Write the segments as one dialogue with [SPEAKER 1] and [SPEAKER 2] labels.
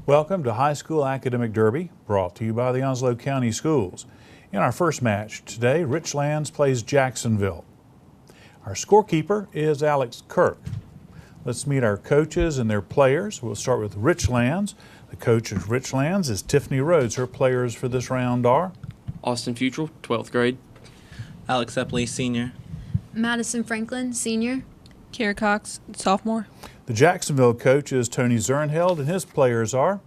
[SPEAKER 1] Welcome to High School Academic Derby, brought to you by the Onslow County Schools. In our first match today, Richlands plays Jacksonville. Our scorekeeper is Alex Kirk. Let's meet our coaches and their players. We'll start with Richlands. The coach of Richlands is Tiffany Rhodes. Her players for this round are
[SPEAKER 2] Austin Futrell, 12th grade.
[SPEAKER 3] Alex Epley, senior.
[SPEAKER 4] Madison Franklin, senior.
[SPEAKER 5] Kara Cox, sophomore.
[SPEAKER 1] the Jacksonville coach is Tony Zernheld, and his players are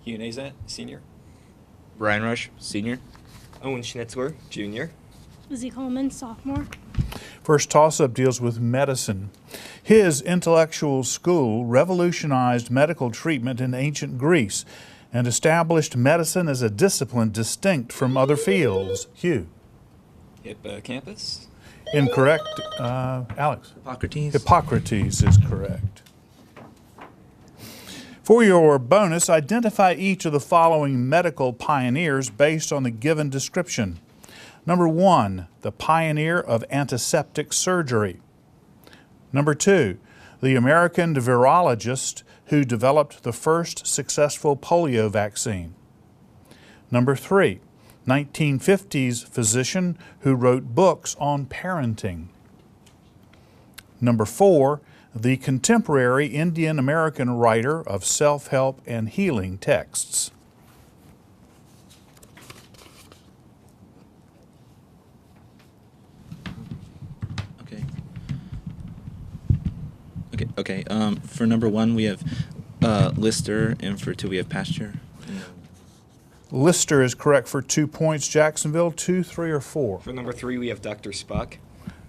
[SPEAKER 6] Hugh Nazat, senior.
[SPEAKER 2] Brian Rush, senior.
[SPEAKER 6] Owen Schnitzler, junior.
[SPEAKER 7] Lizzie Coleman, sophomore.
[SPEAKER 1] First toss-up deals with medicine. His intellectual school revolutionized medical treatment in ancient Greece and established medicine as a discipline distinct from other fields. Hugh.
[SPEAKER 6] Hippocampus.
[SPEAKER 1] Incorrect. Alex.
[SPEAKER 3] Hippocrates.
[SPEAKER 1] Hippocrates is correct. For your bonus, identify each of the following medical pioneers based on the given description. Number 1, the pioneer of antiseptic surgery. Number 2, the American virologist who developed the first successful polio vaccine. Number 3, 1950s physician who wrote books on parenting. Number 4, the contemporary Indian American writer of self-help and healing texts.
[SPEAKER 3] Okay. For number 1, we have Lister, and for 2, we have Pasture.
[SPEAKER 1] Lister is correct for 2 points. Jacksonville, 2, 3, or 4?
[SPEAKER 6] For number 3, we have Dr. Spock.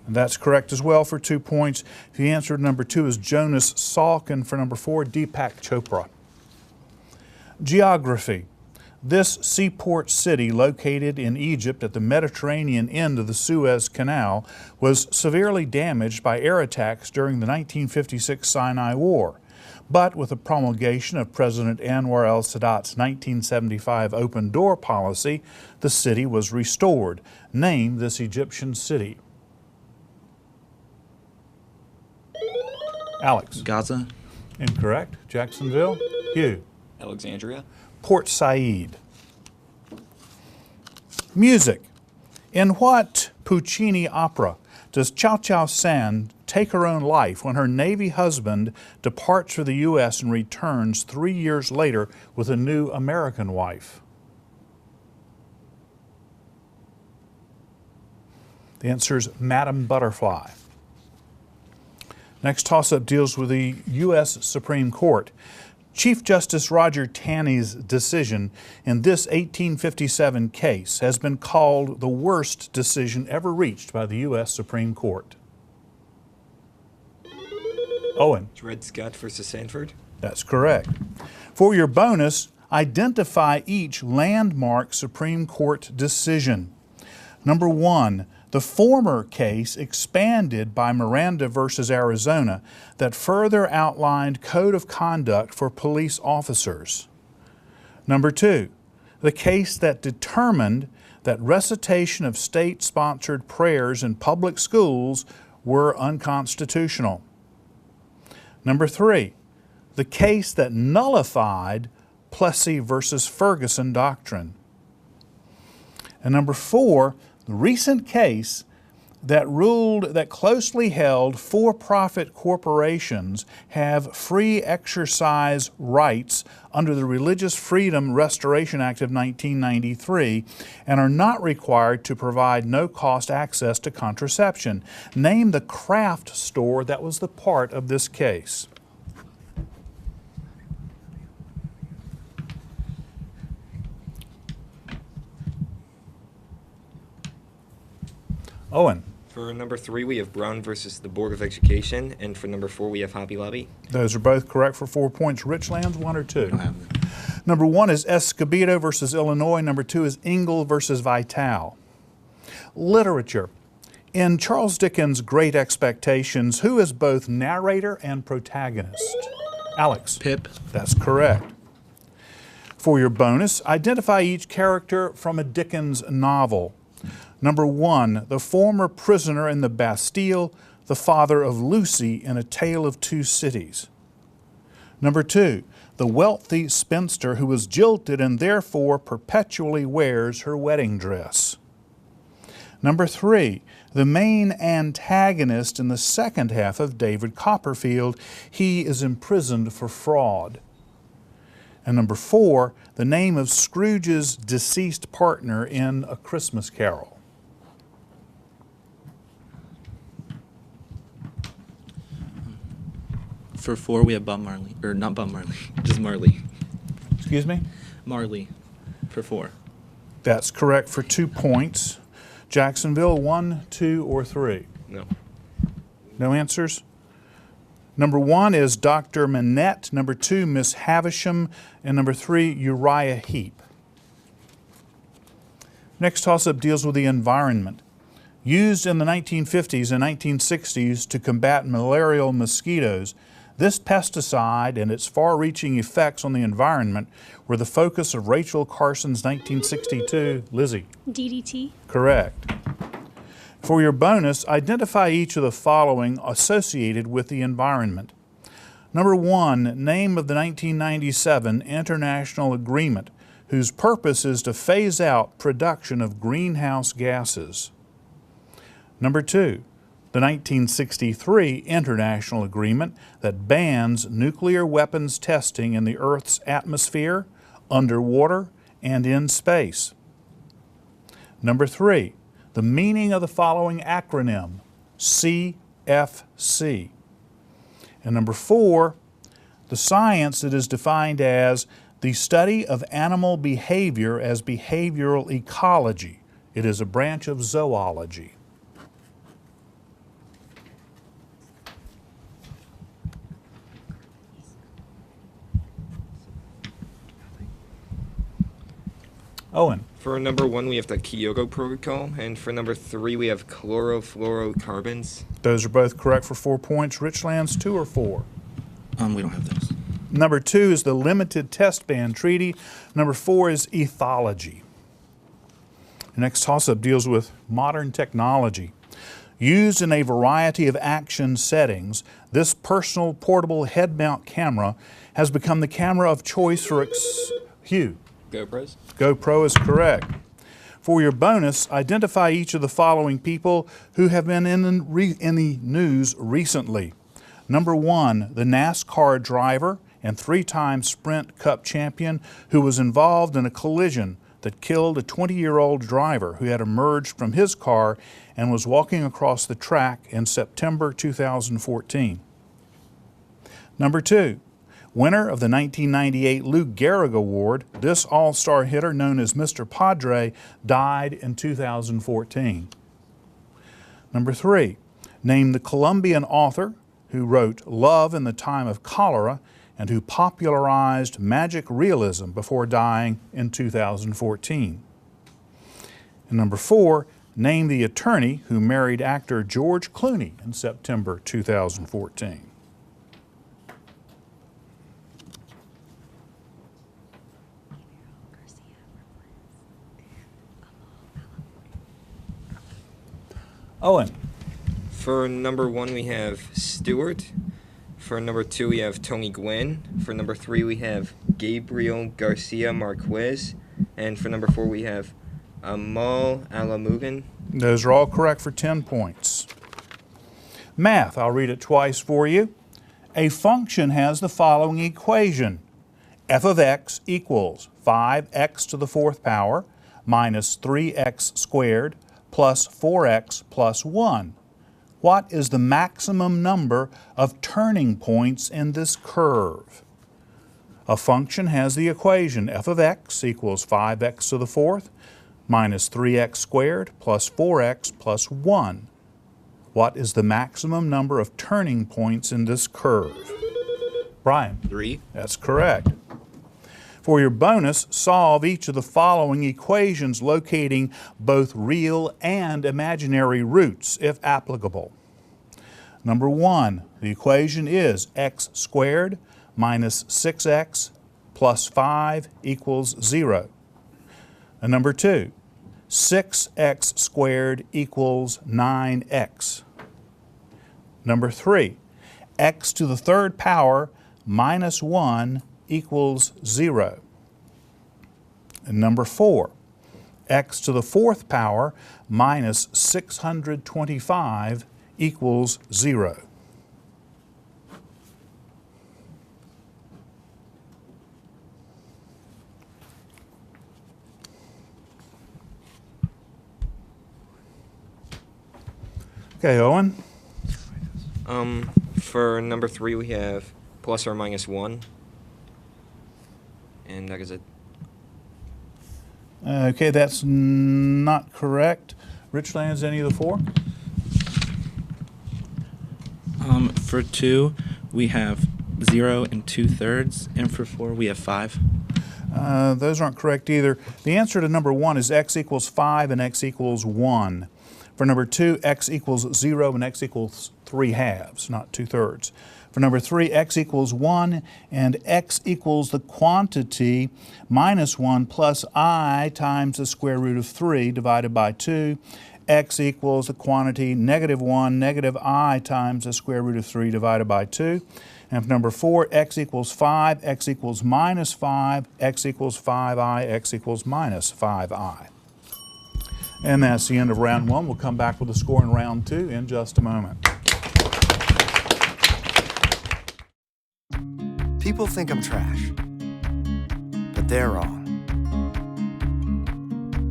[SPEAKER 1] And that's correct as well for 2 points. The answer to number 2 is Jonas Salk, and for number 4, Deepak Chopra. Geography. This seaport city, located in Egypt at the Mediterranean end of the Suez Canal, was severely damaged by air attacks during the 1956 Sinai War. But with the promulgation of President Anwar el-Sadat's 1975 open door policy, the city was restored. Name this Egyptian city. Alex.
[SPEAKER 3] Gaza.
[SPEAKER 1] Incorrect. Jacksonville. Hugh.
[SPEAKER 6] Alexandria.
[SPEAKER 1] Port Said. Music. In what Puccini opera does Chow Chow San take her own life when her Navy husband departs for the U.S. and returns 3 years later with a new American wife? The answer is Madame Butterfly. Next toss-up deals with the U.S. Supreme Court. Chief Justice Roger Taney's decision in this 1857 case has been called the worst decision ever reached by the U.S. Supreme Court. Owen.
[SPEAKER 6] Dred Scott versus Sanford.
[SPEAKER 1] That's correct. For your bonus, identify each landmark Supreme Court decision. Number 1, the former case expanded by Miranda versus Arizona that further outlined code of conduct for police officers. Number 2, the case that determined that recitation of state-sponsored prayers in public schools were unconstitutional. Number 3, the case that nullified Plessy versus Ferguson doctrine. And number 4, the recent case that ruled that closely held for-profit corporations have free exercise rights under the Religious Freedom Restoration Act of 1993 and are not required to provide no-cost access to contraception. Name the craft store that was the part of this case. Owen.
[SPEAKER 6] For number 3, we have Brown versus the Board of Education, and for number 4, we have Hobby Lobby.
[SPEAKER 1] Those are both correct for 4 points. Richlands, 1 or 2?
[SPEAKER 3] I don't have them.
[SPEAKER 1] Number 1 is Escobedo versus Illinois. Number 2 is Engle versus Vitale. Literature. In Charles Dickens' Great Expectations, who is both narrator and protagonist? Alex.
[SPEAKER 3] Pip.
[SPEAKER 1] That's correct. For your bonus, identify each character from a Dickens novel. Number 1, the former prisoner in the Bastille, the father of Lucy in A Tale of Two Cities. Number 2, the wealthy spinster who was jilted and therefore perpetually wears her wedding dress. Number 3, the main antagonist in the second half of David Copperfield. He is imprisoned for fraud. And number 4, the name of Scrooge's deceased partner in A Christmas Carol.
[SPEAKER 3] For 4, we have Bob Marley. Or not Bob Marley, just Marley.
[SPEAKER 1] Excuse me?
[SPEAKER 3] Marley for 4.
[SPEAKER 1] That's correct for 2 points. Jacksonville, 1, 2, or 3?
[SPEAKER 6] No.
[SPEAKER 1] No answers? Number 1 is Dr. Manette. Number 2, Miss Havisham. And number 3, Uriah Heep. Next toss-up deals with the environment. Used in the 1950s and 1960s to combat malarial mosquitoes, this pesticide and its far-reaching effects on the environment were the focus of Rachel Carson's 1962, Lizzie.
[SPEAKER 7] DDT.
[SPEAKER 1] Correct. For your bonus, identify each of the following associated with the environment. Number 1, name of the 1997 international agreement whose purpose is to phase out production of greenhouse gases. Number 2, the 1963 international agreement that bans nuclear weapons testing in the Earth's atmosphere, underwater, and in space. Number 3, the meaning of the following acronym, CFC. And number 4, the science that is defined as the study of animal behavior as behavioral ecology. It is a branch of zoology. Owen.
[SPEAKER 6] For number 1, we have the Kyoto Protocol, and for number 3, we have chlorofluorocarbons.
[SPEAKER 1] Those are both correct for 4 points. Richlands, 2 or 4?
[SPEAKER 3] We don't have those.
[SPEAKER 1] Number 2 is the Limited Test Ban Treaty. Number 4 is ethology. The next toss-up deals with modern technology. Used in a variety of action settings, this personal portable head-mount camera has become the camera of choice for Hugh.
[SPEAKER 2] GoPros.
[SPEAKER 1] GoPro is correct. For your bonus, identify each of the following people who have been in the news recently. Number 1, the NASCAR driver and 3-time Sprint Cup champion who was involved in a collision that killed a 20-year-old driver who had emerged from his car and was walking across the track in September 2014. Number 2, winner of the 1998 Lou Gehrig Award, this all-star hitter known as Mr. Padre died in 2014. Number 3, name the Colombian author who wrote Love in the Time of Cholera and who popularized magic realism before dying in 2014. And number 4, name the attorney who married actor George Clooney in September 2014. Owen.
[SPEAKER 6] For number 1, we have Stewart. For number 2, we have Tony Gwynn. For number 3, we have Gabriel Garcia Marquez. And for number 4, we have Amal Alamugan.
[SPEAKER 1] Those are all correct for 10 points. Math, I'll read it twice for you. A function has the following equation. F of x equals 5x to the 4th power minus 3x squared plus 4x plus 1. What is the maximum number of turning points in this curve? A function has the equation f of x equals 5x to the 4th minus 3x squared plus 4x plus 1. What is the maximum number of turning points in this curve? Brian.
[SPEAKER 2] 3.
[SPEAKER 1] That's correct. For your bonus, solve each of the following equations locating both real and imaginary roots, if applicable. Number 1, the equation is x squared minus 6x plus 5 equals 0. And number 2, 6x squared equals 9x. Number 3, x to the 3rd power minus 1 equals 0. And number 4, x to the 4th power minus 625 equals 0. Okay, Owen.
[SPEAKER 6] For number 3, we have plus or minus 1. And that is it.
[SPEAKER 1] Okay, that's not correct. Richlands, any of the 4?
[SPEAKER 3] For 2, we have 0 and 2/3, and for 4, we have 5.
[SPEAKER 1] Those aren't correct either. The answer to number 1 is x equals 5 and x equals 1. For number 2, x equals 0 and x equals 3/2, not 2/3. For number 3, x equals 1 and x equals the quantity minus 1 plus I times the square root of 3 divided by 2. X equals the quantity negative 1 negative I times the square root of 3 divided by 2. And for number 4, x equals 5, x equals minus 5, x equals 5I, x equals minus 5I. And that's the end of round 1. We'll come back with the score in round 2 in just a moment.
[SPEAKER 8] People think I'm trash, but they're wrong.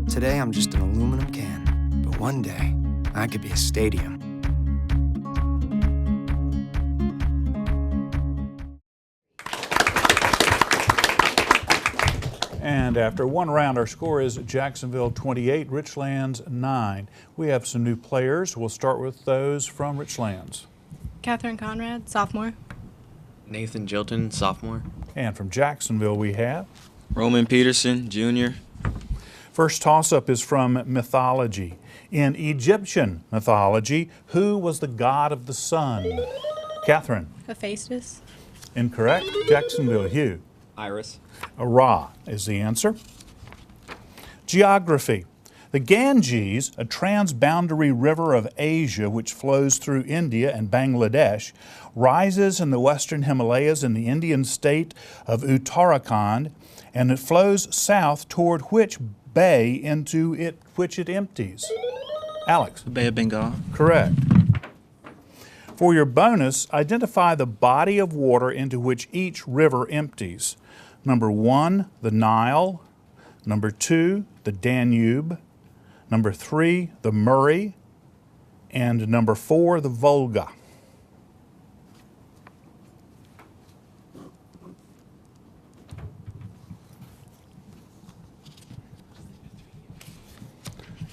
[SPEAKER 8] Today I'm just an aluminum can, but one day I could be a stadium.
[SPEAKER 1] And after one round, our score is Jacksonville 28, Richlands 9. We have some new players. We'll start with those from Richlands.
[SPEAKER 5] Catherine Conrad, sophomore.
[SPEAKER 2] Nathan Jilton, sophomore.
[SPEAKER 1] And from Jacksonville, we have.
[SPEAKER 2] Roman Peterson, junior.
[SPEAKER 1] First toss-up is from mythology. In Egyptian mythology, who was the god of the sun? Catherine.
[SPEAKER 5] Hephaestus.
[SPEAKER 1] Incorrect. Jacksonville, Hugh.
[SPEAKER 2] Iris.
[SPEAKER 1] Ra is the answer. Geography. The Ganges, a transboundary river of Asia which flows through India and Bangladesh, rises in the western Himalayas in the Indian state of Uttarakhand, and it flows south toward which bay into which it empties? Alex.
[SPEAKER 3] The Bay of Bengal.
[SPEAKER 1] Correct. For your bonus, identify the body of water into which each river empties. Number 1, the Nile. Number 2, the Danube. Number 3, the Murray. And number 4, the Volga.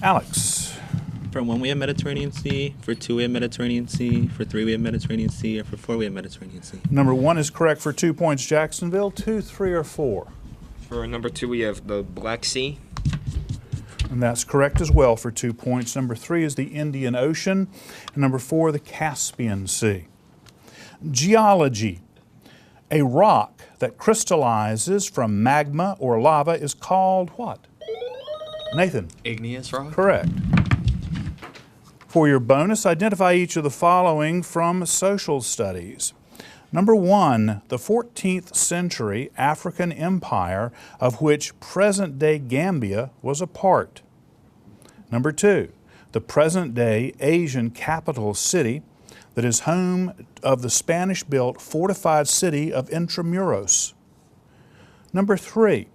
[SPEAKER 1] Alex.
[SPEAKER 3] For 1, we have Mediterranean Sea. For 2, we have Mediterranean Sea. For 3, we have Mediterranean Sea. And for 4, we have Mediterranean Sea.
[SPEAKER 1] Number 1 is correct for 2 points, Jacksonville. 2, 3, or 4?
[SPEAKER 6] For number 2, we have the Black Sea.
[SPEAKER 1] And that's correct as well for 2 points. Number 3 is the Indian Ocean. And number 4, the Caspian Sea. Geology. A rock that crystallizes from magma or lava is called what? Nathan.
[SPEAKER 2] Igneous rock.
[SPEAKER 1] Correct. For your bonus, identify each of the following from social studies. Number 1, the 14th century African empire of which present-day Gambia was a part. Number 2, the present-day Asian capital city that is home of the Spanish-built fortified city of Intramuros. Number 3,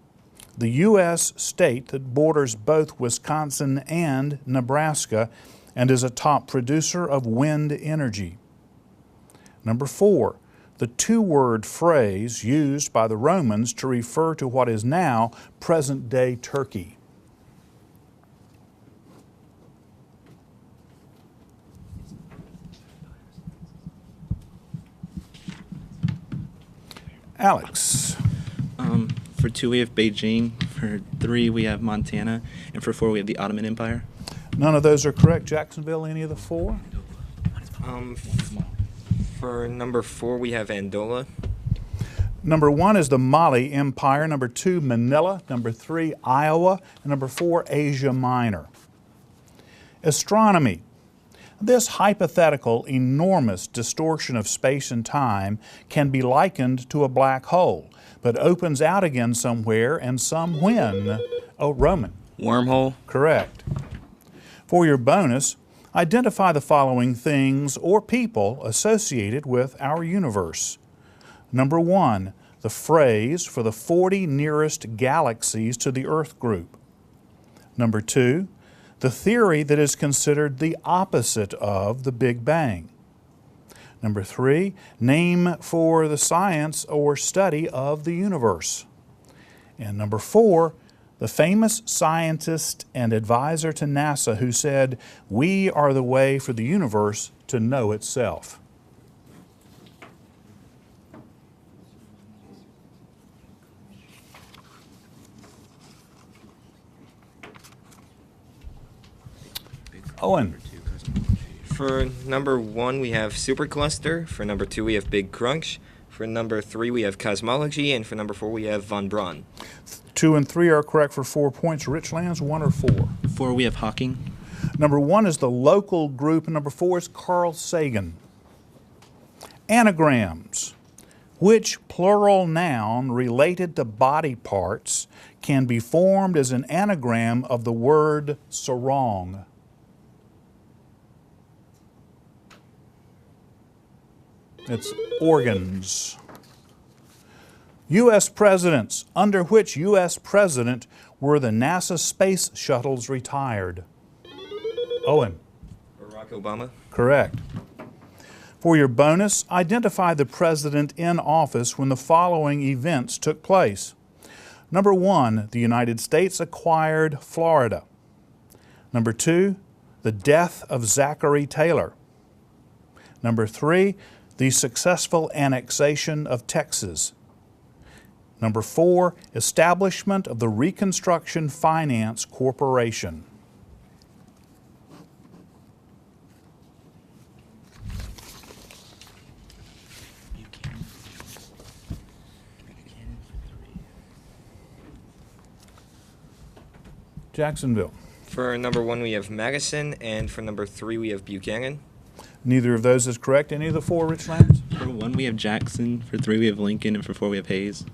[SPEAKER 1] the U.S. state that borders both Wisconsin and Nebraska and is a top producer of wind energy. Number 4, the two-word phrase used by the Romans to refer to what is now present-day Turkey. Alex.
[SPEAKER 3] For 2, we have Beijing. For 3, we have Montana. And for 4, we have the Ottoman Empire.
[SPEAKER 1] None of those are correct. Jacksonville, any of the 4?
[SPEAKER 6] For number 4, we have Andola.
[SPEAKER 1] Number 1 is the Mali Empire. Number 2, Manila. Number 3, Iowa. And number 4, Asia Minor. Astronomy. This hypothetical enormous distortion of space and time can be likened to a black hole, but opens out again somewhere and some when. Oh, Roman.
[SPEAKER 2] Wormhole.
[SPEAKER 1] Correct. For your bonus, identify the following things or people associated with our universe. Number 1, the phrase for the 40 nearest galaxies to the Earth group. Number 2, the theory that is considered the opposite of the Big Bang. Number 3, name for the science or study of the universe. And number 4, the famous scientist and advisor to NASA who said, "We are the way for the universe to know itself." Owen.
[SPEAKER 6] For number 1, we have supercluster. For number 2, we have Big Crunch. For number 3, we have cosmology. And for number 4, we have von Braun.
[SPEAKER 1] 2 and 3 are correct for 4 points. Richlands, 1 or 4?
[SPEAKER 3] 4, we have Hawking.
[SPEAKER 1] Number 1 is the local group, and number 4 is Carl Sagan. Anagrams. Which plural noun related to body parts can be formed as an anagram of the word sarong? It's organs. U.S. presidents. Under which U.S. president were the NASA space shuttles retired? Owen.
[SPEAKER 6] Barack Obama.
[SPEAKER 1] Correct. For your bonus, identify the president in office when the following events took place. Number 1, the United States acquired Florida. Number 2, the death of Zachary Taylor. Number 3, the successful annexation of Texas. Number 4, establishment of the Reconstruction Finance Corporation. Jacksonville.
[SPEAKER 6] For number 1, we have Madison. And for number 3, we have Buchanan.
[SPEAKER 1] Neither of those is correct. Any of the 4, Richlands?
[SPEAKER 3] For 1, we have Jackson. For 3, we have Lincoln. And for 4, we have Hayes.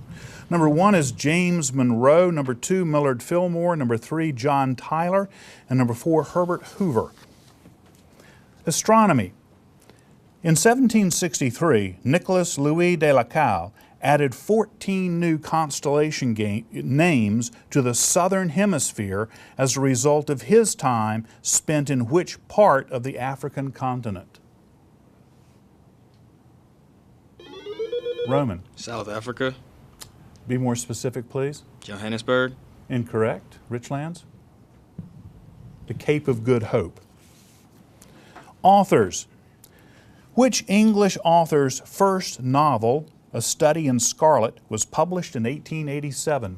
[SPEAKER 1] Number 1 is James Monroe. Number 2, Millard Fillmore. Number 3, John Tyler. And number 4, Herbert Hoover. Astronomy. In 1763, Nicolas Louis de la Caille added 14 new constellation names to the southern hemisphere as a result of his time spent in which part of the African continent? Roman.
[SPEAKER 2] South Africa.
[SPEAKER 1] Be more specific, please.
[SPEAKER 2] Johannesburg.
[SPEAKER 1] Incorrect. Richlands. The Cape of Good Hope. Authors. Which English author's first novel, A Study in Scarlet, was published in 1887?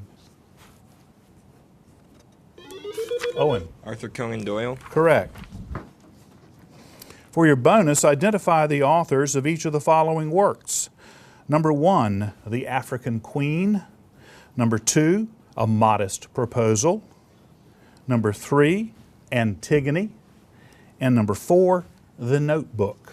[SPEAKER 1] Owen.
[SPEAKER 6] Arthur Conan Doyle.
[SPEAKER 1] Correct. For your bonus, identify the authors of each of the following works. Number 1, The African Queen. Number 2, A Modest Proposal. Number 3, Antigone. And number 4, The Notebook.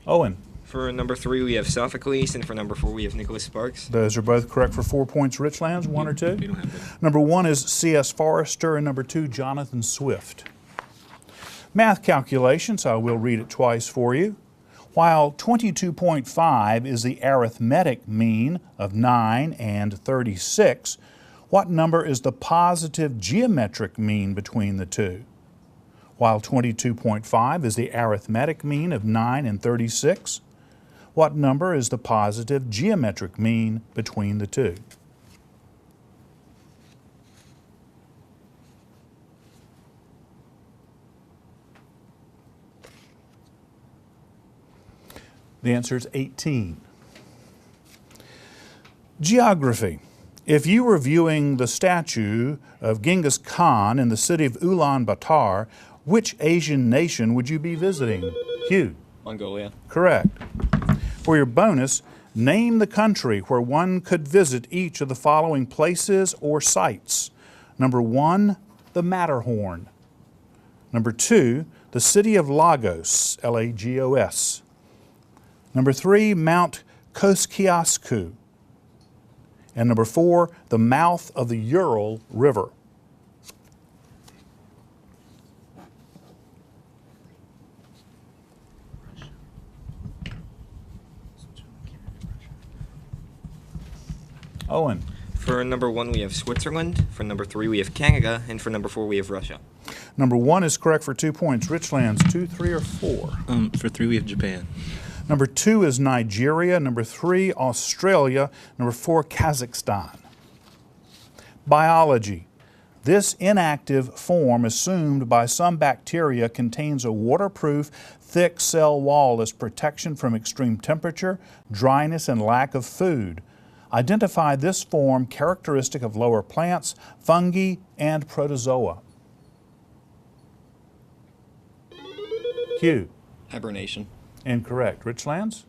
[SPEAKER 1] Owen.
[SPEAKER 6] For number 3, we have Sophocles, and for number 4, we have Nicholas Sparks.
[SPEAKER 1] Those are both correct for 4 points. Richlands, 1 or 2?
[SPEAKER 3] We don't have that.
[SPEAKER 1] Number 1 is C.S. Forester, and number 2, Jonathan Swift. Math calculations, I will read it twice for you. While 22.5 is the arithmetic mean of 9 and 36, what number is the positive geometric mean between the two? While 22.5 is the arithmetic mean of 9 and 36, what number is the positive geometric mean between the two? The answer is 18. Geography. If you were viewing the statue of Genghis Khan in the city of Ulaanbaatar, which Asian nation would you be visiting? Hugh.
[SPEAKER 2] Mongolia.
[SPEAKER 1] Correct. For your bonus, Name the country where one could visit each of the following places or sites. Number 1, the Matterhorn. Number 2, the city of Lagos, Lagos. Number 3, Mount Koskiasku. And number 4, the mouth of the Ural River. Owen.
[SPEAKER 6] For number 1, we have Switzerland. For number 3, we have Canada. And for number 4, we have Russia.
[SPEAKER 1] Number 1 is correct for 2 points. Richlands, 2, 3, or 4?
[SPEAKER 3] For 3, we have Japan.
[SPEAKER 1] Number 2 is Nigeria. Number 3, Australia. Number 4, Kazakhstan. Biology. This inactive form assumed by some bacteria contains a waterproof, thick cell wall as protection from extreme temperature, dryness, and lack of food. Identify this form characteristic of lower plants, fungi, and protozoa. Q.
[SPEAKER 2] Hibernation.
[SPEAKER 1] Incorrect. Richlands?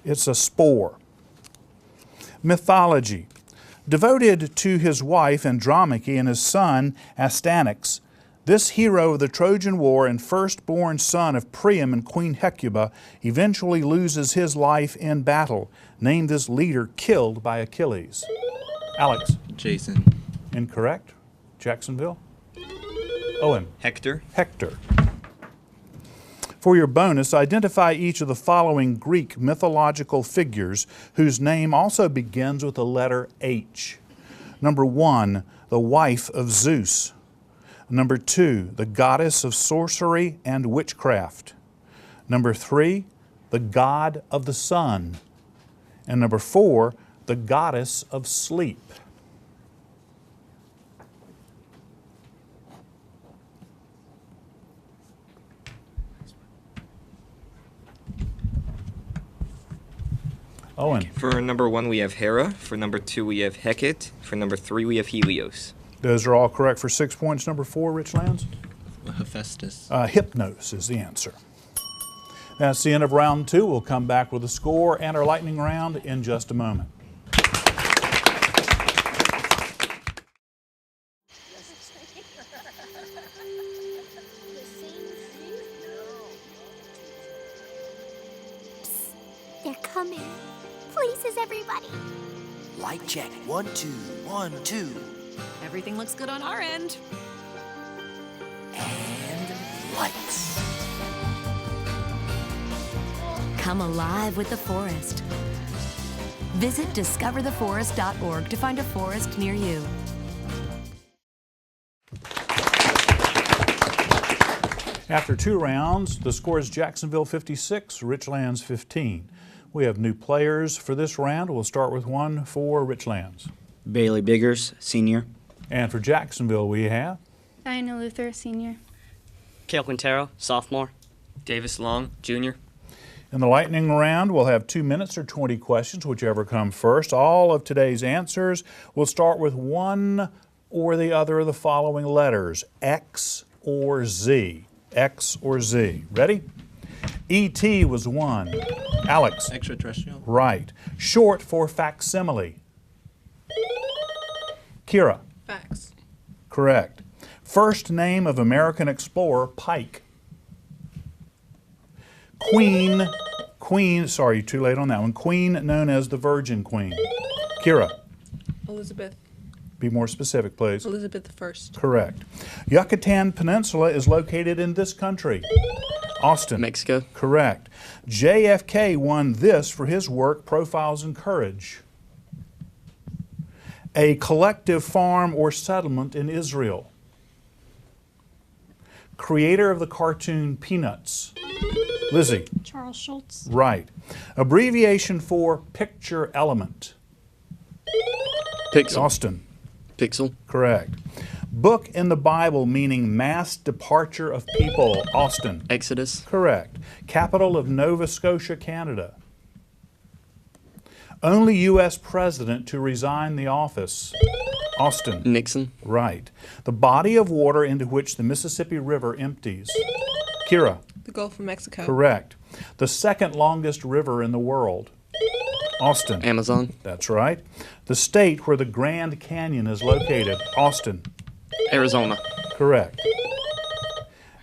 [SPEAKER 1] It's a spore. Mythology. Devoted to his wife Andromache and his son Astyanax, this hero of the Trojan War and firstborn son of Priam and Queen Hecuba eventually loses his life in battle. Name this leader killed by Achilles. Alex?
[SPEAKER 3] Jason.
[SPEAKER 1] Incorrect. Jacksonville? Owen?
[SPEAKER 6] Hector.
[SPEAKER 1] Hector. For your bonus, identify each of the following Greek mythological figures whose name also begins with the letter H. Number 1, the wife of Zeus. Number 2, the goddess of sorcery and witchcraft. Number 3, the god of the sun. And number 4, the goddess of sleep. Owen.
[SPEAKER 6] For number 1, we have Hera. For number 2, we have Hecate. For number 3, we have Helios.
[SPEAKER 1] Those are all correct for 6 points. Number 4, Richlands?
[SPEAKER 3] Hephaestus.
[SPEAKER 1] Hypnos is the answer. That's the end of round 2. We'll come back with a score and our lightning round in just a moment.
[SPEAKER 9] They're coming. Places, everybody.
[SPEAKER 8] Light check. 1, 2, 1, 2.
[SPEAKER 10] Everything looks good on our end.
[SPEAKER 8] And lights.
[SPEAKER 10] Come alive with the forest. Visit discovertheforest.org to find a forest near you.
[SPEAKER 1] After 2 rounds, the score is Jacksonville 56, Richlands 15. We have new players for this round. We'll start with one for Richlands.
[SPEAKER 2] Bailey Biggers, senior.
[SPEAKER 1] And for Jacksonville, we have
[SPEAKER 7] Diana Luther, senior.
[SPEAKER 2] Cale Quintero, sophomore.
[SPEAKER 6] Davis Long, junior.
[SPEAKER 1] in the lightning round, we'll have 2 minutes or 20 questions, whichever come first. All of today's answers will start with one or the other of the following letters, X or Z. X or Z. Ready? E.T. was one. Alex?
[SPEAKER 3] Extraterrestrial.
[SPEAKER 1] Right. Short for facsimile. Kira?
[SPEAKER 5] Facts.
[SPEAKER 1] Correct. First name of American explorer, Pike. Queen, sorry, too late on that one. Queen known as the Virgin Queen. Kira?
[SPEAKER 5] Elizabeth.
[SPEAKER 1] Be more specific, please.
[SPEAKER 5] Elizabeth I.
[SPEAKER 1] Correct. Yucatan Peninsula is located in this country. Austin.
[SPEAKER 2] Mexico.
[SPEAKER 1] Correct. JFK won this for his work, Profiles in Courage. A collective farm or settlement in Israel. Creator of the cartoon Peanuts. Lizzie.
[SPEAKER 7] Charles Schultz.
[SPEAKER 1] Right. Abbreviation for picture element.
[SPEAKER 2] Pixel.
[SPEAKER 1] Austin.
[SPEAKER 2] Pixel.
[SPEAKER 1] Correct. Book in the Bible meaning mass departure of people. Austin.
[SPEAKER 2] Exodus.
[SPEAKER 1] Correct. Capital of Nova Scotia, Canada. Only U.S. president to resign the office. Austin.
[SPEAKER 2] Nixon.
[SPEAKER 1] Right. The body of water into which the Mississippi River empties. Kira.
[SPEAKER 5] The Gulf of Mexico.
[SPEAKER 1] Correct. The second longest river in the world. Austin.
[SPEAKER 2] Amazon.
[SPEAKER 1] That's right. The state where the Grand Canyon is located. Austin.
[SPEAKER 2] Arizona.
[SPEAKER 1] Correct.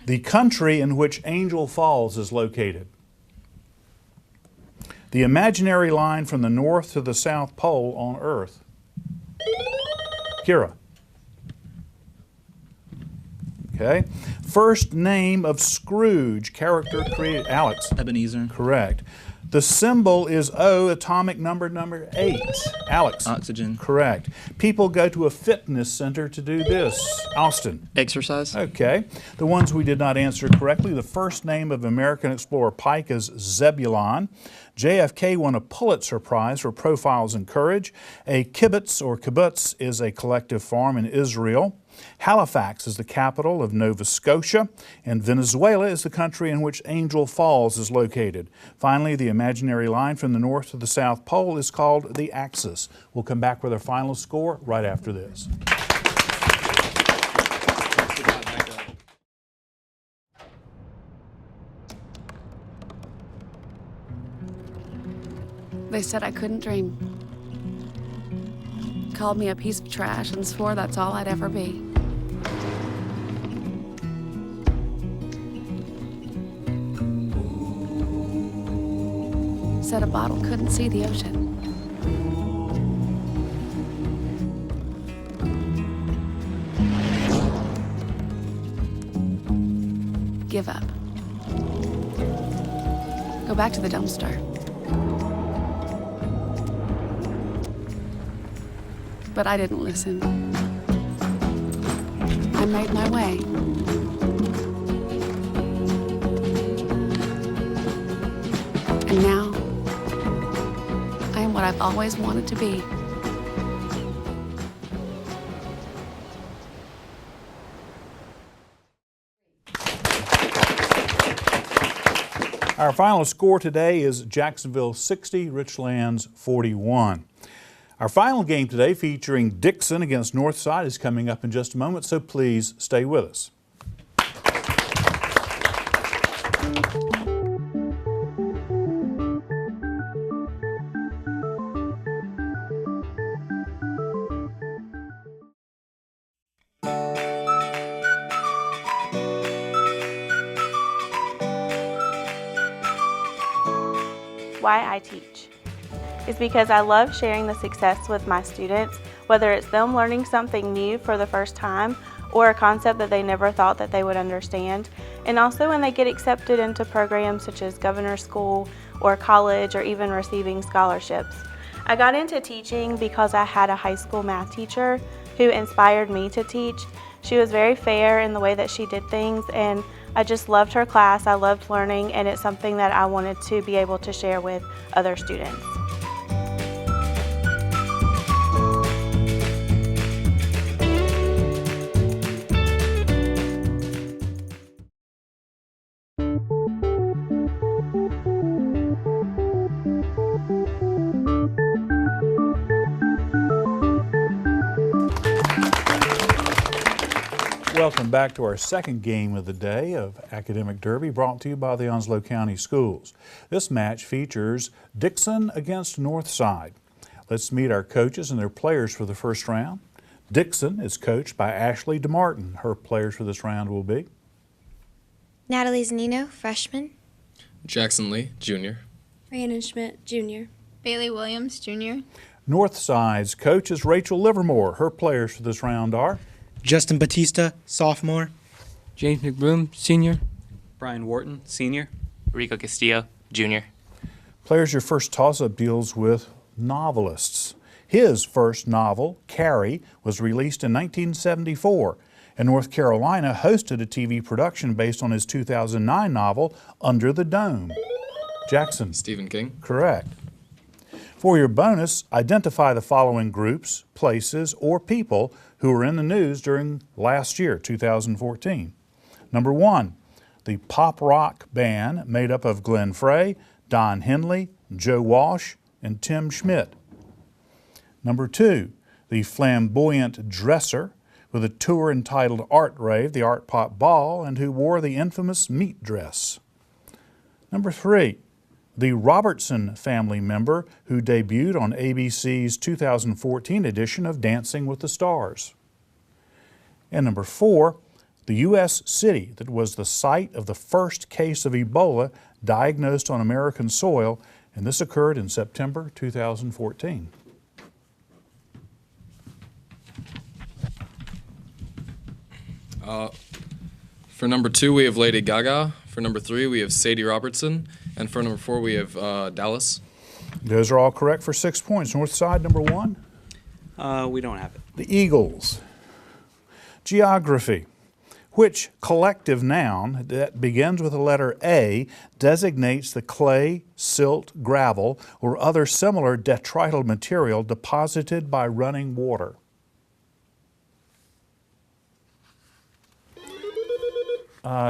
[SPEAKER 1] The country in which Angel Falls is located. The imaginary line from the North to the South Pole on Earth. Kira. Okay. First name of Scrooge, character created. Alex.
[SPEAKER 3] Ebenezer.
[SPEAKER 1] Correct. The symbol is O, atomic number 8. Alex.
[SPEAKER 3] Oxygen.
[SPEAKER 1] Correct. People go to a fitness center to do this. Austin.
[SPEAKER 2] Exercise.
[SPEAKER 1] Okay. The ones we did not answer correctly. The first name of American explorer Pike is Zebulon. JFK won a Pulitzer Prize for Profiles in Courage. A kibbutz or kibbutz is a collective farm in Israel. Halifax is the capital of Nova Scotia, and Venezuela is the country in which Angel Falls is located. Finally, the imaginary line from the North to the South Pole is called the axis. We'll come back with our final score right after this.
[SPEAKER 11] They said I couldn't dream. Called me a piece of trash and swore that's all I'd ever be. Said a bottle couldn't see the ocean. Give up. Go back to the dumpster. But I didn't listen. I made my way. And now, I am what I've always wanted to be.
[SPEAKER 1] Our final score today is Jacksonville 60, Richlands 41. Our final game today, featuring Dixon against Northside, is coming up in just a moment, so please stay with us.
[SPEAKER 12] Why I teach is because I love sharing the success with my students, whether it's them learning something new for the first time or a concept that they never thought that they would understand, and also when they get accepted into programs such as governor's school or college or even receiving scholarships. I got into teaching because I had a high school math teacher who inspired me to teach. She was very fair in the way that she did things, and I just loved her class. I loved learning, and it's something that I wanted to be able to share with other students.
[SPEAKER 1] Welcome back to our second game of the day of Academic Derby, brought to you by the Onslow County Schools. This match features Dixon against Northside. Let's meet our coaches and their players for the first round. Dixon is coached by Ashley DeMartin. Her players for this round will be
[SPEAKER 13] Natalie Zanino, freshman.
[SPEAKER 14] Jackson Lee, junior.
[SPEAKER 15] Rhiannon Schmidt, junior.
[SPEAKER 4] Bailey Williams, junior.
[SPEAKER 1] Northside's coach is Rachel Livermore. Her players for this round are
[SPEAKER 16] Justin Batista, sophomore.
[SPEAKER 17] James McBroom, senior.
[SPEAKER 18] Brian Wharton, senior. Rico Castillo, junior.
[SPEAKER 1] Players, your first toss-up deals with novelists. His first novel, Carrie, was released in 1974, and North Carolina hosted a TV production based on his 2009 novel, Under the Dome. Jackson.
[SPEAKER 14] Stephen King.
[SPEAKER 1] Correct. For your bonus, identify the following groups, places, or people who were in the news during last year, 2014. Number 1, the pop rock band made up of Glenn Frey, Don Henley, Joe Walsh, and Tim Schmidt. Number 2, the flamboyant dresser with a tour entitled Art Rave, the Art Pop Ball, and who wore the infamous meat dress. Number 3, the Robertson family member who debuted on ABC's 2014 edition of Dancing with the Stars. And number 4, the U.S. city that was the site of the first case of Ebola diagnosed on American soil, and this occurred in September 2014.
[SPEAKER 14] For number 2, we have Lady Gaga. For number 3, we have Sadie Robertson. And for number 4, we have Dallas.
[SPEAKER 1] Those are all correct for 6 points. Northside, number 1.
[SPEAKER 18] We don't have it.
[SPEAKER 1] The Eagles. Geography. Which collective noun that begins with the letter A designates the clay, silt, gravel, or other similar detrital material deposited by running water?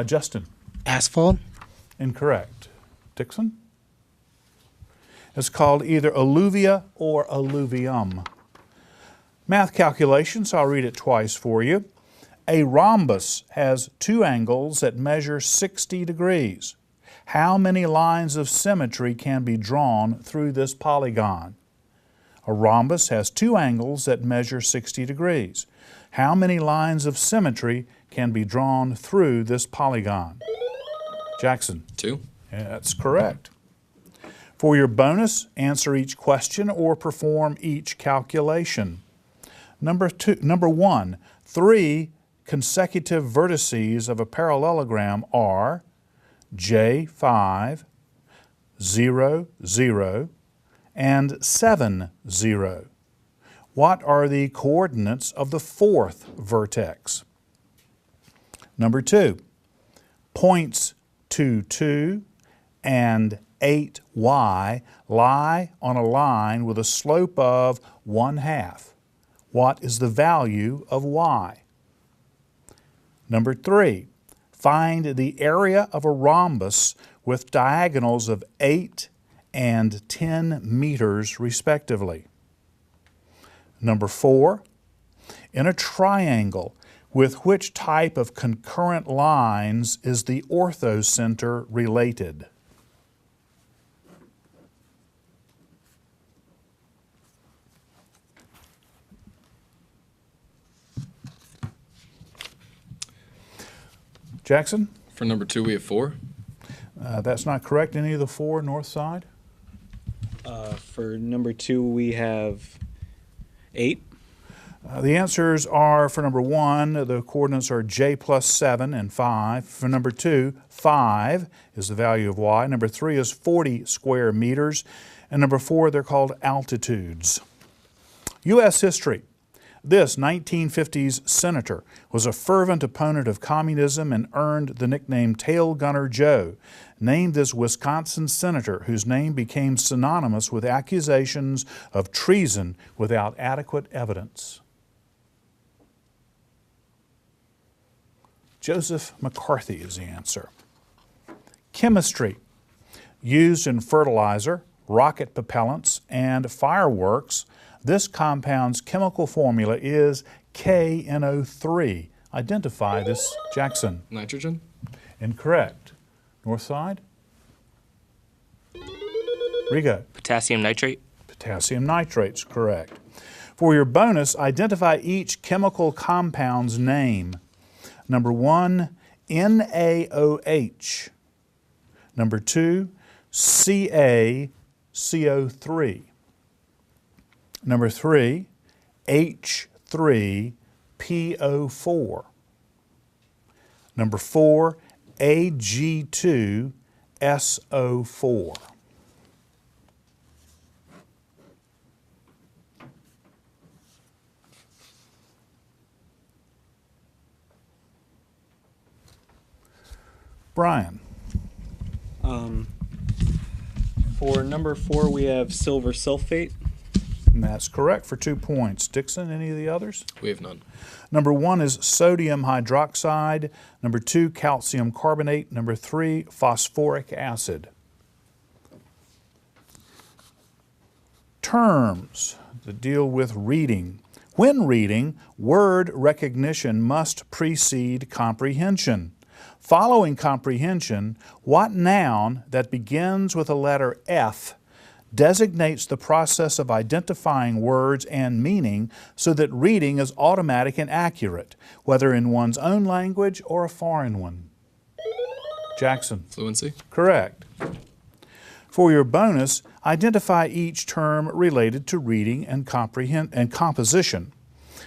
[SPEAKER 1] Justin.
[SPEAKER 16] Asphalt.
[SPEAKER 1] Incorrect. Dixon? It's called either alluvia or alluvium. Math calculations, I'll read it twice for you. A rhombus has 2 angles that measure 60 degrees. How many lines of symmetry can be drawn through this polygon? A rhombus has 2 angles that measure 60 degrees. How many lines of symmetry can be drawn through this polygon? Jackson.
[SPEAKER 14] 2.
[SPEAKER 1] Yeah, that's correct. For your bonus, answer each question or perform each calculation. Number 1, 3 consecutive vertices of a parallelogram are J5, 0, 0, and 7, 0. What are the coordinates of the 4th vertex? Number 2, points 2, 2 and 8y lie on a line with a slope of 1/2. What is the value of y? Number 3, find the area of a rhombus with diagonals of 8 and 10 meters respectively. Number 4, in a triangle, with which type of concurrent lines is the orthocenter related? Jackson?
[SPEAKER 14] For number 2, we have 4.
[SPEAKER 1] That's not correct. Any of the 4, north side?
[SPEAKER 18] For number 2, we have 8.
[SPEAKER 1] The answers are, for number 1, the coordinates are j plus 7 and 5. For number 2, 5 is the value of y. Number 3 is 40 square meters. And number 4, they're called altitudes. U.S. history. This 1950s senator was a fervent opponent of communism and earned the nickname Tail Gunner Joe. Named this Wisconsin senator, whose name became synonymous with accusations of treason without adequate evidence. Joseph McCarthy is the answer. Chemistry. Used in fertilizer, rocket propellants, and fireworks, this compound's chemical formula is KNO3. Identify this, Jackson.
[SPEAKER 14] Nitrogen.
[SPEAKER 1] Incorrect. North side? Rigo.
[SPEAKER 18] Potassium nitrate.
[SPEAKER 1] Potassium nitrate's correct. For your bonus, identify each chemical compound's name. Number 1, NaOH. Number 2, CaCO3. Number 3, H3PO4. Number 4, Ag2SO4. Brian.
[SPEAKER 18] For number 4, we have silver sulfate.
[SPEAKER 1] And that's correct for 2 points. Dixon, any of the others?
[SPEAKER 14] We have none.
[SPEAKER 1] Number 1 is sodium hydroxide. Number 2, calcium carbonate. Number 3, phosphoric acid. Terms that deal with reading. When reading, word recognition must precede comprehension. Following comprehension, what noun that begins with a letter F designates the process of identifying words and meaning so that reading is automatic and accurate, whether in one's own language or a foreign one? Jackson.
[SPEAKER 14] Fluency.
[SPEAKER 1] Correct. For your bonus, identify each term related to reading and composition.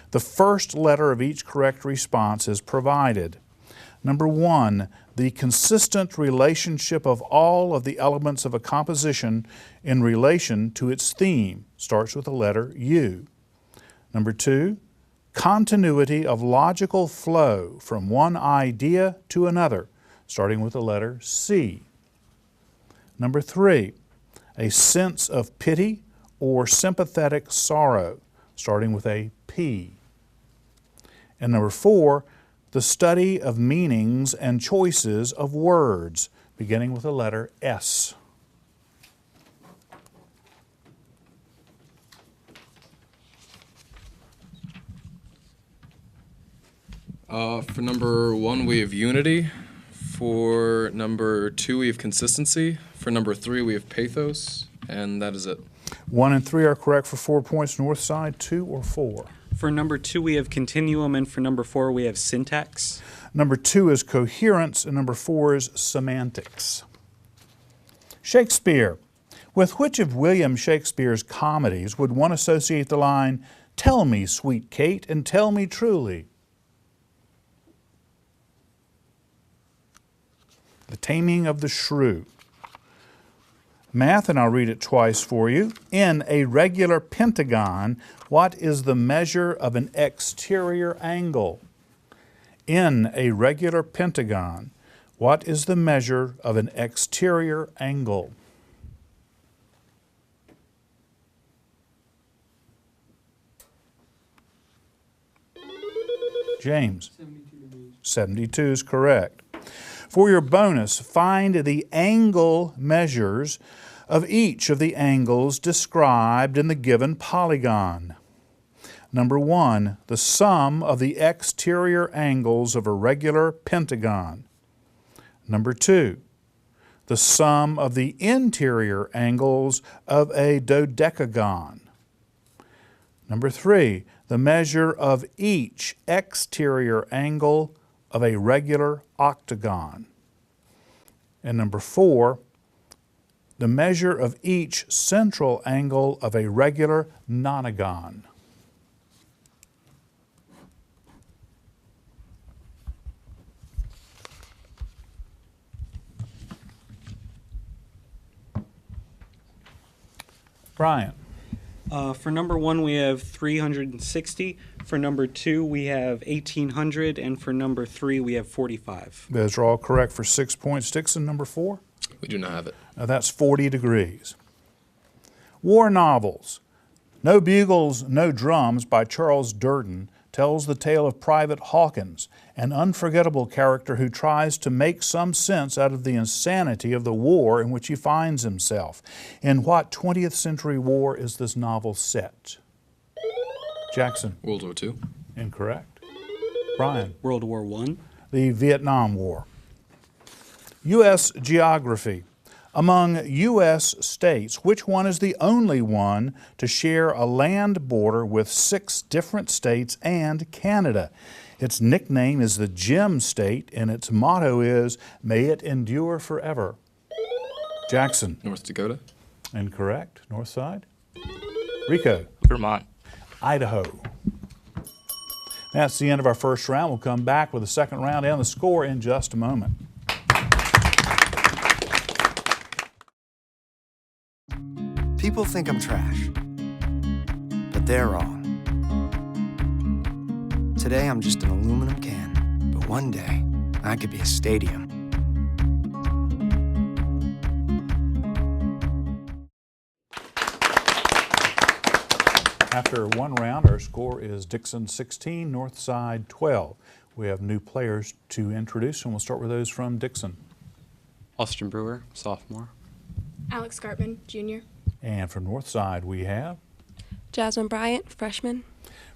[SPEAKER 1] The first letter of each correct response is provided. Number 1, the consistent relationship of all of the elements of a composition in relation to its theme starts with the letter U. Number 2, continuity of logical flow from one idea to another, starting with the letter C. Number 3, a sense of pity or sympathetic sorrow, starting with a P. And number 4, the study of meanings and choices of words, beginning with the letter S.
[SPEAKER 14] For number 1, we have unity. For number 2, we have consistency. For number 3, we have pathos. And that is it.
[SPEAKER 1] 1 and 3 are correct for 4 points. Northside, 2 or 4?
[SPEAKER 18] For number 2, we have continuum, and for number 4, we have syntax.
[SPEAKER 1] Number 2 is coherence, and number 4 is semantics. Shakespeare. With which of William Shakespeare's comedies would one associate the line, "Tell me, sweet Kate, and tell me truly"? The Taming of the Shrew. Math, and I'll read it twice for you. In a regular pentagon, what is the measure of an exterior angle? In a regular pentagon, what is the measure of an exterior angle? James.
[SPEAKER 17] 72 degrees.
[SPEAKER 1] 72 is correct. For your bonus, find the angle measures of each of the angles described in the given polygon. Number 1, the sum of the exterior angles of a regular pentagon. Number 2, the sum of the interior angles of a dodecagon. Number 3, the measure of each exterior angle of a regular octagon. And number 4, the measure of each central angle of a regular nonagon. Brian.
[SPEAKER 18] For number 1, we have 360. For number 2, we have 1800. And for number 3, we have 45.
[SPEAKER 1] Those are all correct for 6 points. Dixon, number 4?
[SPEAKER 14] We do not have it.
[SPEAKER 1] Now that's 40 degrees. War novels. No Bugles, No Drums by Charles Durden tells the tale of Private Hawkins, an unforgettable character who tries to make some sense out of the insanity of the war in which he finds himself. In what 20th century war is this novel set? Jackson.
[SPEAKER 14] World War II.
[SPEAKER 1] Incorrect. Brian.
[SPEAKER 18] World War I.
[SPEAKER 1] The Vietnam War. U.S. geography. Among U.S. states, which one is the only one to share a land border with 6 different states and Canada? Its nickname is the Gem State, and its motto is, "May it endure forever." Jackson.
[SPEAKER 14] North Dakota.
[SPEAKER 1] Incorrect. Northside. Rico.
[SPEAKER 18] Vermont.
[SPEAKER 1] Idaho. That's the end of our first round. We'll come back with the second round and the score in just a moment.
[SPEAKER 8] People think I'm trash, but they're wrong. Today I'm just an aluminum can, but one day I could be a stadium.
[SPEAKER 1] After one round, our score is Dixon 16, Northside 12. We have new players to introduce, and we'll start with those from Dixon.
[SPEAKER 18] Austin Brewer, sophomore.
[SPEAKER 5] Alex Gartman, junior.
[SPEAKER 1] And from Northside, we have
[SPEAKER 5] Jasmine Bryant, freshman.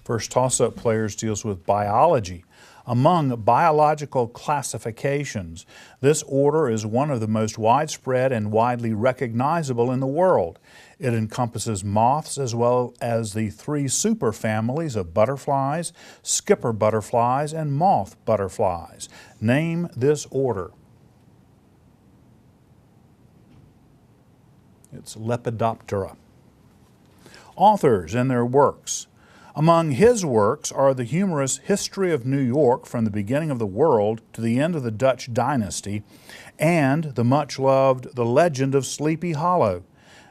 [SPEAKER 1] First toss-up players deals with biology. Among biological classifications, this order is one of the most widespread and widely recognizable in the world. It encompasses moths as well as the 3 superfamilies of butterflies, skipper butterflies, and moth butterflies. Name this order. It's Lepidoptera. Authors and their works. Among his works are the humorous History of New York from the beginning of the world to the end of the Dutch dynasty and the much-loved The Legend of Sleepy Hollow.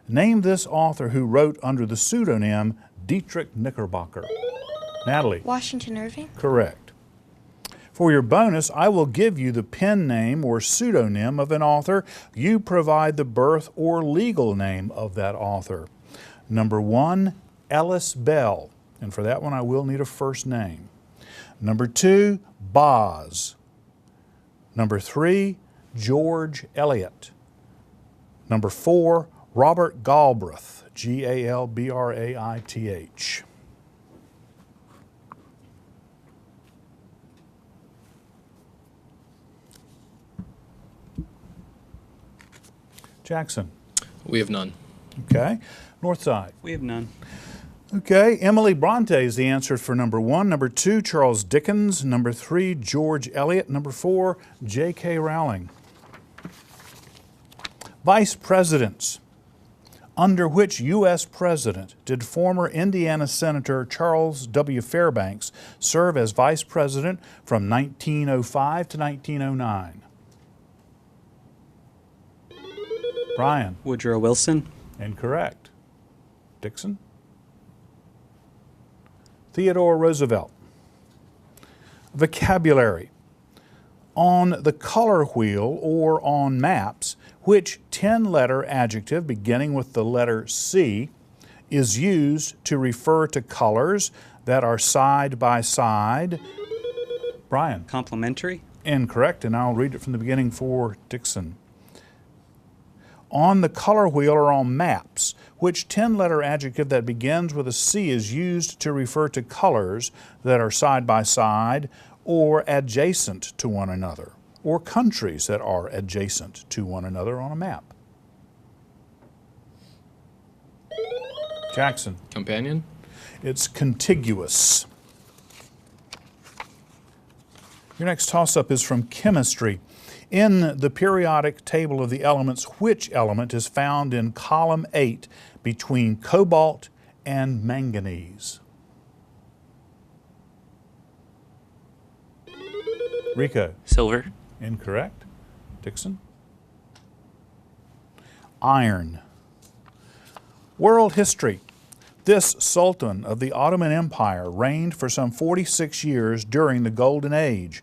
[SPEAKER 1] Name this author who wrote under the pseudonym Dietrich Knickerbocker. Natalie.
[SPEAKER 13] Washington Irving.
[SPEAKER 1] Correct. For your bonus, I will give you the pen name or pseudonym of an author. You provide the birth or legal name of that author. Number 1, Ellis Bell. And for that one, I will need a first name. Number 2, Boz. Number 3, George Eliot. Number 4, Robert Galbraith, Galbraith. Jackson.
[SPEAKER 14] We have none.
[SPEAKER 1] Okay. Northside.
[SPEAKER 18] We have none.
[SPEAKER 1] Okay, Emily Bronte is the answer for number 1. Number 2, Charles Dickens. Number 3, George Eliot. Number 4, J.K. Rowling. Vice Presidents. Under which U.S. President did former Indiana Senator Charles W. Fairbanks serve as Vice President from 1905 to 1909? Brian.
[SPEAKER 18] Woodrow Wilson.
[SPEAKER 1] Incorrect. Dixon. Theodore Roosevelt. Vocabulary. On the color wheel or on maps, which 10-letter adjective beginning with the letter C is used to refer to colors that are side by side? Brian.
[SPEAKER 18] Complementary.
[SPEAKER 1] Incorrect, and I'll read it from the beginning for Dixon. On the color wheel or on maps, which 10-letter adjective that begins with a C is used to refer to colors that are side by side or adjacent to one another, or countries that are adjacent to one another on a map? Jackson.
[SPEAKER 14] Companion.
[SPEAKER 1] It's contiguous. Your next toss-up is from chemistry. In the periodic table of the elements, which element is found in column 8 between cobalt and manganese? Rico.
[SPEAKER 2] Silver.
[SPEAKER 1] Incorrect. Dixon. Iron. World history. This Sultan of the Ottoman Empire reigned for some 46 years during the Golden Age.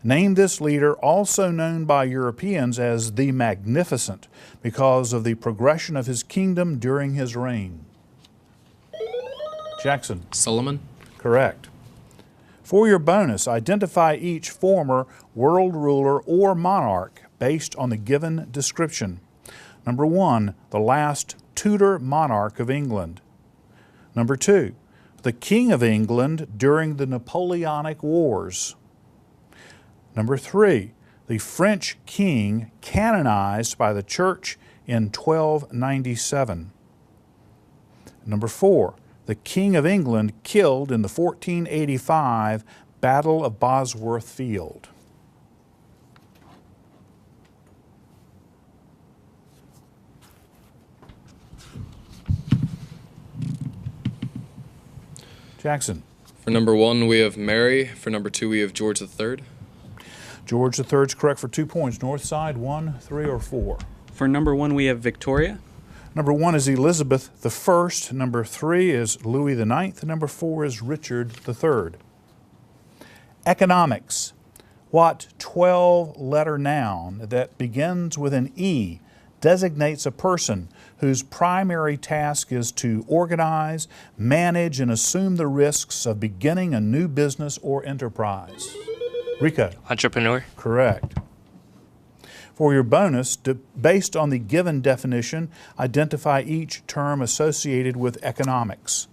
[SPEAKER 1] Name this leader, also known by Europeans as the Magnificent, because of the progression of his kingdom during his reign. Jackson.
[SPEAKER 14] Solomon.
[SPEAKER 1] Correct. For your bonus, identify each former world ruler or monarch based on the given description. Number 1, the last Tudor monarch of England. Number 2, the King of England during the Napoleonic Wars. Number 3, the French king canonized by the Church in 1297. Number 4, the King of England killed in the 1485 Battle of Bosworth Field. Jackson.
[SPEAKER 14] For number 1, we have Mary. For number 2, we have George III.
[SPEAKER 1] George III is correct for 2 points. Northside, 1, 3, or 4?
[SPEAKER 18] For number 1, we have Victoria.
[SPEAKER 1] Number 1 is Elizabeth I. Number 3 is Louis IX. Number 4 is Richard III. Economics. What 12-letter noun that begins with an E designates a person whose primary task is to organize, manage, and assume the risks of beginning a new business or enterprise? Rico.
[SPEAKER 2] Entrepreneur.
[SPEAKER 1] Correct. For your bonus, based on the given definition, identify each term associated with economics.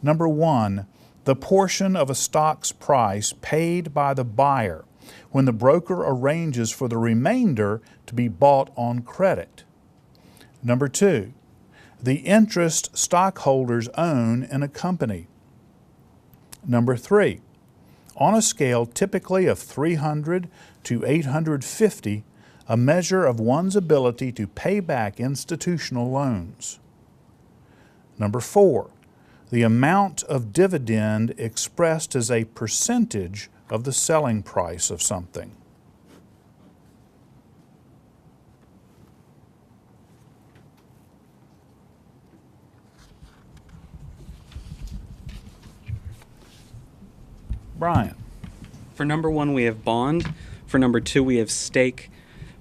[SPEAKER 1] Number 1, the portion of a stock's price paid by the buyer when the broker arranges for the remainder to be bought on credit. Number 2, the interest stockholders own in a company. Number 3, on a scale typically of 300 to 850, a measure of one's ability to pay back institutional loans. Number 4, the amount of dividend expressed as a percentage of the selling price of something. Brian.
[SPEAKER 18] For number 1, we have bond. For number 2, we have stake.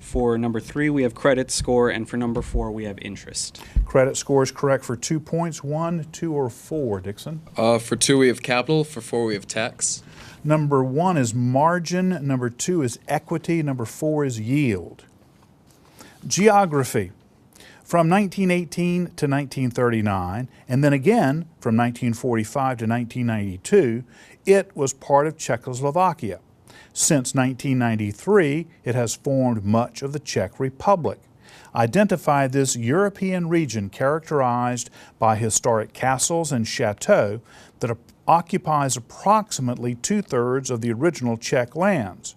[SPEAKER 18] For number 3, we have credit score. And for number 4, we have interest.
[SPEAKER 1] Credit score is correct for 2 points, 1, 2, or 4, Dixon.
[SPEAKER 14] For 2, we have capital. For 4, we have tax.
[SPEAKER 1] Number 1 is margin. Number 2 is equity. Number 4 is yield. Geography. From 1918 to 1939, and then again from 1945 to 1992, it was part of Czechoslovakia. Since 1993, it has formed much of the Czech Republic. Identify this European region characterized by historic castles and chateaux that occupies approximately 2/3 of the original Czech lands.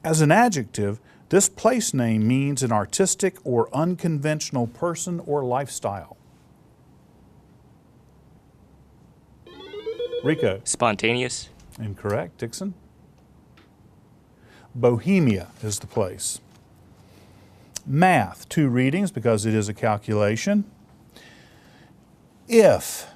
[SPEAKER 1] As an adjective, this place name means an artistic or unconventional person or lifestyle. Rico.
[SPEAKER 19] Spontaneous.
[SPEAKER 1] Incorrect. Dixon. Bohemia is the place. Math, 2 readings because it is a calculation. If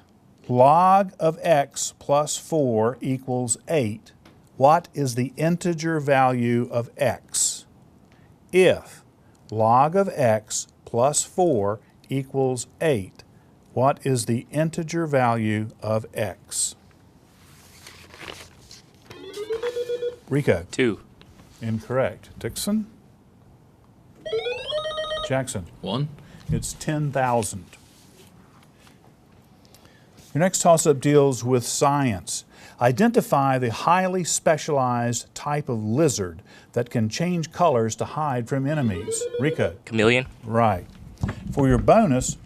[SPEAKER 1] log of x plus 4 equals 8, what is the integer value of x? If log of x plus 4 equals 8, what is the integer value of x? Rico.
[SPEAKER 19] 2.
[SPEAKER 1] Incorrect. Dixon? Jackson.
[SPEAKER 14] 1.
[SPEAKER 1] It's 10,000. Your next toss-up deals with science. Identify the highly specialized type of lizard that can change colors to hide from enemies. Rico.
[SPEAKER 19] Chameleon.
[SPEAKER 1] Right. For your bonus,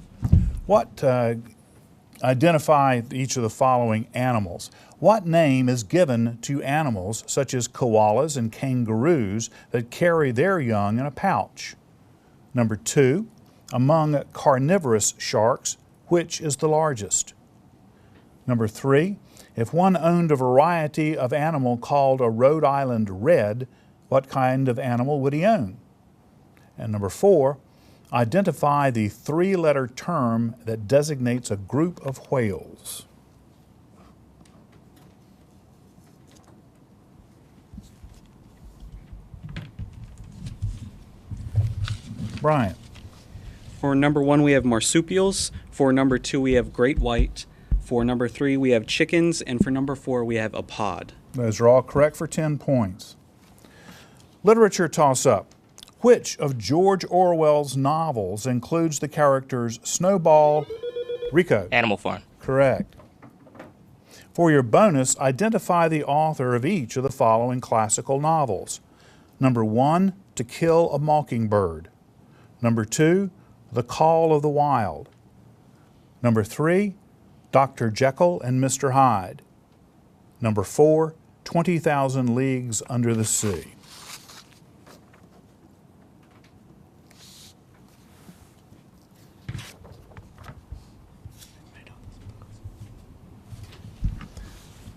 [SPEAKER 1] identify each of the following animals. What name is given to animals such as koalas and kangaroos that carry their young in a pouch? Number 2, among carnivorous sharks, which is the largest? Number 3, if one owned a variety of animal called a Rhode Island Red, what kind of animal would he own? And number 4, identify the 3-letter term that designates a group of whales. Brian.
[SPEAKER 18] For number 1, we have marsupials. For number 2, we have great white. For number 3, we have chickens. And for number 4, we have a pod.
[SPEAKER 1] Those are all correct for 10 points. Literature toss-up. Which of George Orwell's novels includes the characters Snowball? Rico.
[SPEAKER 19] Animal Farm.
[SPEAKER 1] Correct. For your bonus, identify the author of each of the following classical novels. Number 1, To Kill a Mockingbird. Number 2, The Call of the Wild. Number 3, Dr. Jekyll and Mr. Hyde. Number 4, 20,000 Leagues Under the Sea.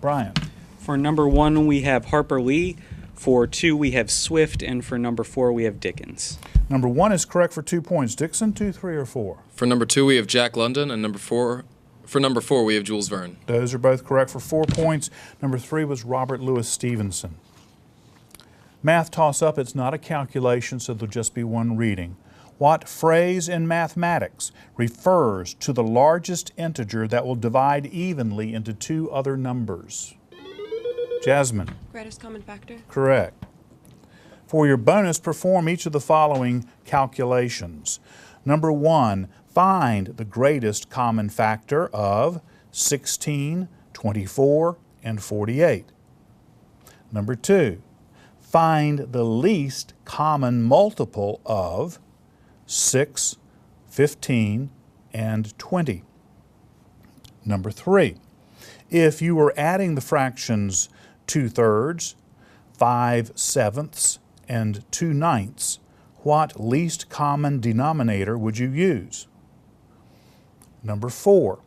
[SPEAKER 1] Brian.
[SPEAKER 18] For number 1, we have Harper Lee. For 2, we have Swift. And for number 4, we have Dickens.
[SPEAKER 1] Number 1 is correct for 2 points. Dixon, 2, 3, or 4?
[SPEAKER 14] For number 2, we have Jack London, and for number 4, we have Jules Verne.
[SPEAKER 1] Those are both correct for 4 points. Number 3 was Robert Louis Stevenson. Math toss-up, it's not a calculation, so there'll just be one reading. What phrase in mathematics refers to the largest integer that will divide evenly into 2 other numbers? Jasmine.
[SPEAKER 5] Greatest common factor.
[SPEAKER 1] Correct. For your bonus, perform each of the following calculations. Number 1, find the greatest common factor of 16, 24 and 48. Number 2, find the least common multiple of 6, 15, and 20. Number 3, if you were adding the fractions 2/3, 5/7, and 2/9, what least common denominator would you use? Number 4,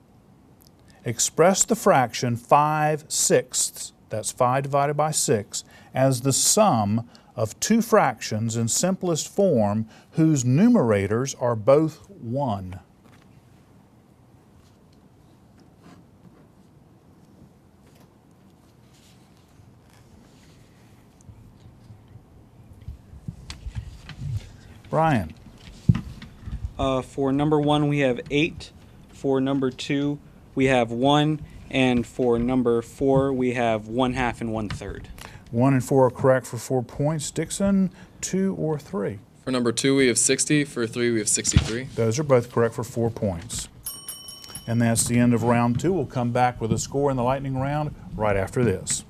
[SPEAKER 1] express the fraction 5/6, that's 5 divided by 6, as the sum of two fractions in simplest form whose numerators are both 1. Brian.
[SPEAKER 18] For number 1, we have 8. For number 2, we have 1. And for number 4, we have 1/2 and 1/3.
[SPEAKER 1] 1 and 4 are correct for 4 points. Dixon, 2 or 3?
[SPEAKER 14] For number 2, we have 60. For 3, we have 63.
[SPEAKER 1] Those are both correct for 4 points. And that's the end of round 2. We'll come back with a score in the lightning round right after this.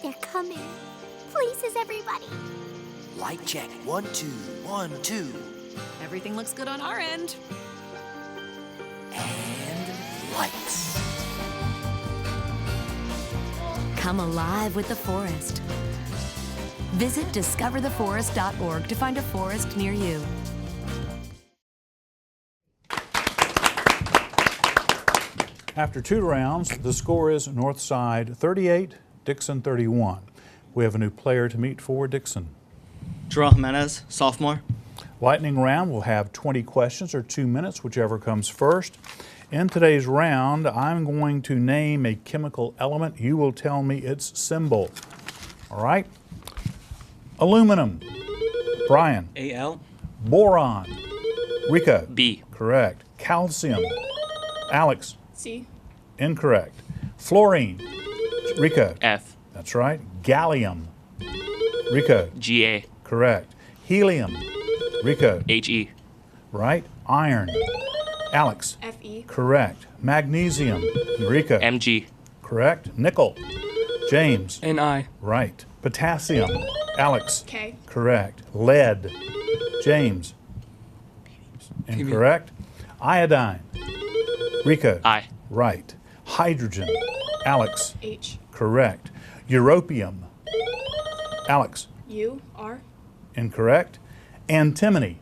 [SPEAKER 9] They're coming. Places, everybody.
[SPEAKER 8] Light check. 1, 2, 1, 2.
[SPEAKER 10] Everything looks good on our end.
[SPEAKER 8] And lights.
[SPEAKER 10] Come alive with the forest. Visit discovertheforest.org to find a forest near you.
[SPEAKER 1] After 2 rounds, the score is Northside 38, Dixon 31. We have a new player to meet for Dixon.
[SPEAKER 2] Terrell Jimenez, sophomore.
[SPEAKER 1] Lightning round will have 20 questions or 2 minutes, whichever comes first. In today's round, I'm going to name a chemical element. You will tell me its symbol. All right? Aluminum. Brian.
[SPEAKER 18] Al.
[SPEAKER 1] Boron. Rico.
[SPEAKER 2] B.
[SPEAKER 1] Correct. Calcium. Alex.
[SPEAKER 5] C.
[SPEAKER 1] Incorrect. Fluorine. Rico.
[SPEAKER 2] F.
[SPEAKER 1] That's right. Gallium. Rico.
[SPEAKER 2] Ga.
[SPEAKER 1] Correct. Helium. Rico.
[SPEAKER 2] He.
[SPEAKER 1] Right. Iron. Alex.
[SPEAKER 5] Fe.
[SPEAKER 1] Correct. Magnesium. Rico.
[SPEAKER 2] Mg.
[SPEAKER 1] Correct. Nickel. James.
[SPEAKER 17] Ni.
[SPEAKER 1] Right. Potassium. Alex.
[SPEAKER 5] K.
[SPEAKER 1] Correct. Lead. James. Incorrect. Iodine. Rico.
[SPEAKER 2] I.
[SPEAKER 1] Right. Hydrogen. Alex.
[SPEAKER 5] H.
[SPEAKER 1] Correct. Europium. Alex.
[SPEAKER 5] U. R.
[SPEAKER 1] Incorrect. Antimony.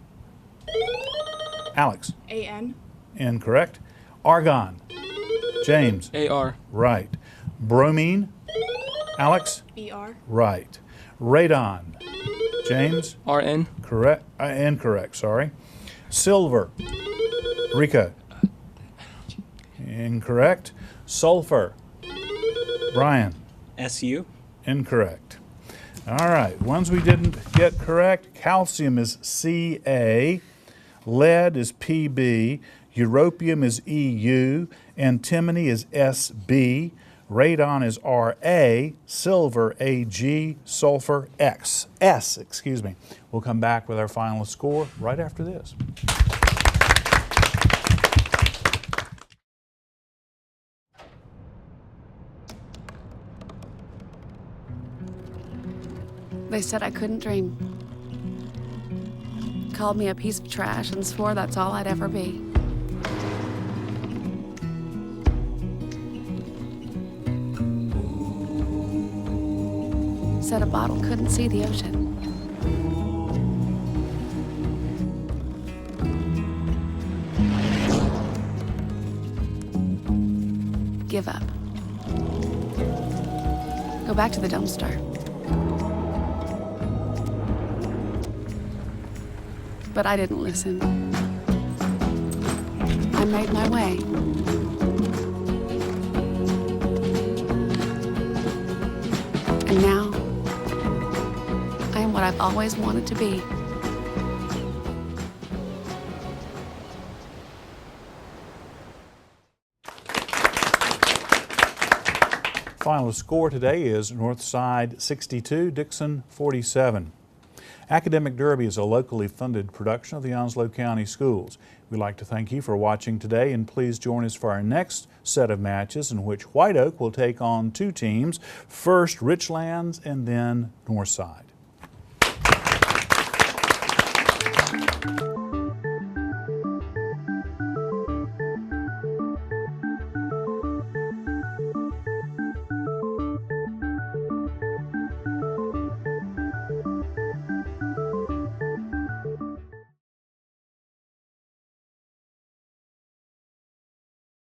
[SPEAKER 1] Alex.
[SPEAKER 5] A-N.
[SPEAKER 1] Incorrect. Argon. James.
[SPEAKER 17] AR.
[SPEAKER 1] Right. Bromine. Alex.
[SPEAKER 5] B-R.
[SPEAKER 1] Right. Radon. James.
[SPEAKER 17] RN.
[SPEAKER 1] Correct. Incorrect, sorry. Silver. Rico. Incorrect. Sulfur. Brian.
[SPEAKER 18] SU.
[SPEAKER 1] Incorrect. All right, ones we didn't get correct. Calcium is Ca. Lead is Pb. Europium is Eu. Antimony is Sb. Radon is Ra. Silver Ag. Sulfur S. Excuse me. We'll come back with our final score right after this.
[SPEAKER 11] They said I couldn't dream. Called me a piece of trash and swore that's all I'd ever be. Said a bottle couldn't see the ocean. Give up. Go back to the dumpster. But I didn't listen. I made my way. And now, I am what I've always wanted to be.
[SPEAKER 1] Final score today is Northside 62, Dixon 47. Academic Derby is a locally funded production of the Onslow County Schools. We'd like to thank you for watching today, and please join us for our next set of matches in which White Oak will take on two teams, first Richlands and then Northside.